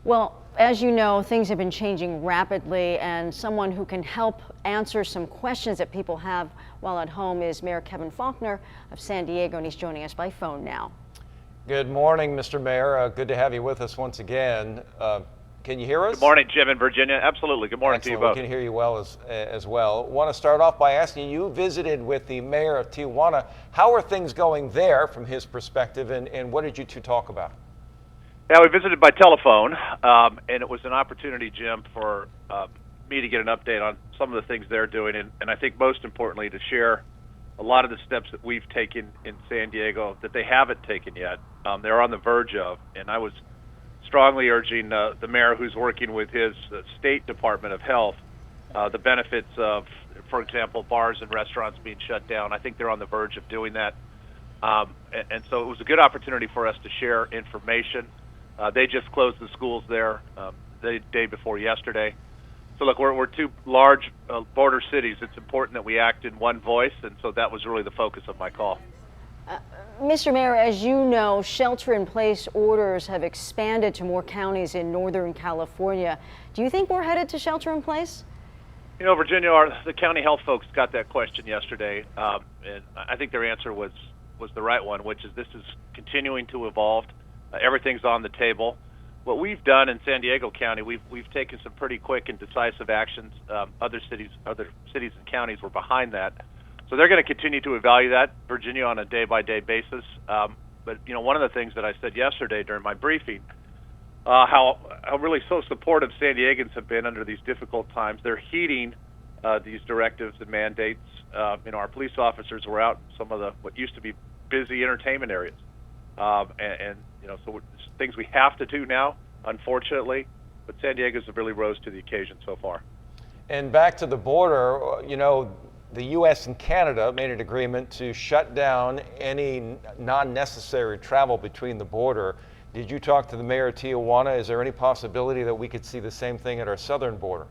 Well, as you know, things have been changing rapidly, and someone who can help answer some questions that people have while at home is Mayor Kevin Faulconer of San Diego, and he's joining us by phone now. Good morning, Mr. Mayor. Good to have you with us once again. Can you hear us? Good morning, Jim in Virginia. Absolutely. Good morning. Excellent. To you both. We can hear you well as well. Want to start off by asking you visited with the mayor of Tijuana. How are things going there from his perspective, and what did you two talk about? Yeah, we visited by telephone, and it was an opportunity, Jim, for me to get an update on some of the things they're doing, and I think most importantly to share a lot of the steps that we've taken in San Diego that they haven't taken yet. They're on the verge of, and I was strongly urging the mayor, who's working with his state Department of Health, the benefits of, for example, bars and restaurants being shut down. I think they're on the verge of doing that, and so it was a good opportunity for us to share information. They just closed the schools there the day before yesterday. So look, we're two large border cities. It's important that we act in one voice, and so that was really the focus of my call. Mr. Mayor, as you know, shelter-in-place orders have expanded to more counties in Northern California. Do you think we're headed to shelter-in-place? You know, Virginia, the county health folks got that question yesterday, and I think their answer was the right one, which is this is continuing to evolve. Everything's on the table. What we've done in San Diego County, we've taken some pretty quick and decisive actions. Other cities and counties were behind that. So they're going to continue to evaluate that, Virginia, on a day-by-day basis. But you know, one of the things that I said yesterday during my briefing, how really so supportive San Diegans have been under these difficult times. They're heeding these directives and mandates. You know, our police officers were out in some of what used to be busy entertainment areas, and you know, so it's things we have to do now, unfortunately. But San Diego's have really rose to the occasion so far. And back to the border, you know, the U.S. and Canada made an agreement to shut down any non-necessary travel between the border. Did you talk to the mayor of Tijuana? Is there any possibility that we could see the same thing at our southern border?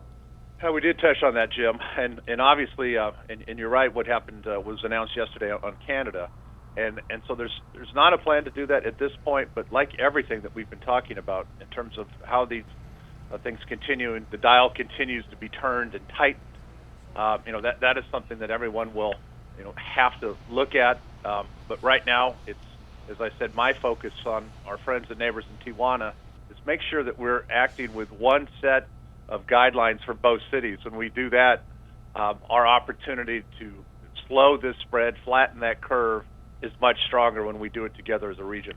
We did touch on that, Jim, and obviously, and you're right. What happened was announced yesterday on Canada, and so there's not a plan to do that at this point. But like everything that we've been talking about in terms of how these things continue, and the dial continues to be turned and tightened. You know, that is something that everyone will, you know, have to look at. But right now, it's, as I said, my focus on our friends and neighbors in Tijuana is make sure that we're acting with one set of guidelines for both cities. When we do that, our opportunity to slow this spread, flatten that curve, is much stronger when we do it together as a region.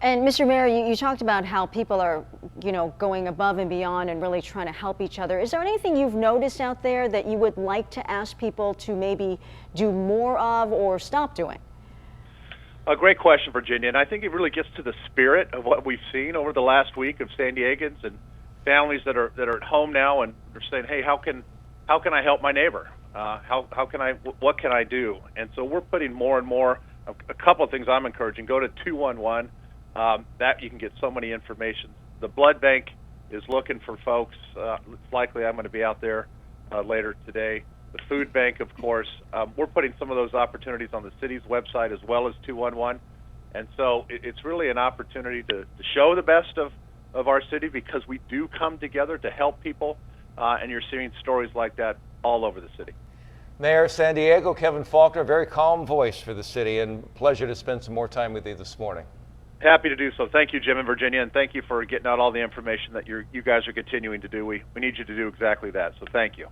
And Mr. Mayor, you talked about how people are, you know, going above and beyond and really trying to help each other. Is there anything you've noticed out there that you would like to ask people to maybe do more of or stop doing? A great question, Virginia, and I think it really gets to the spirit of what we've seen over the last week of San Diegans and families that are at home now and are saying, "Hey, how can I help my neighbor? What can I do?" And so we're putting more and more. A couple of things I'm encouraging: go to 211. That you can get so many information. The blood bank is looking for folks. It's likely I'm going to be out there later today. The food bank, of course. We're putting some of those opportunities on the city's website as well as 211. And so it's really an opportunity to show the best of our city, because we do come together to help people. And you're seeing stories like that all over the city. Mayor San Diego Kevin Faulconer, very calm voice for the city, and pleasure to spend some more time with you this morning. Happy to do so. Thank you, Jim in Virginia, and thank you for getting out all the information that you guys are continuing to do. We need you to do exactly that, so thank you.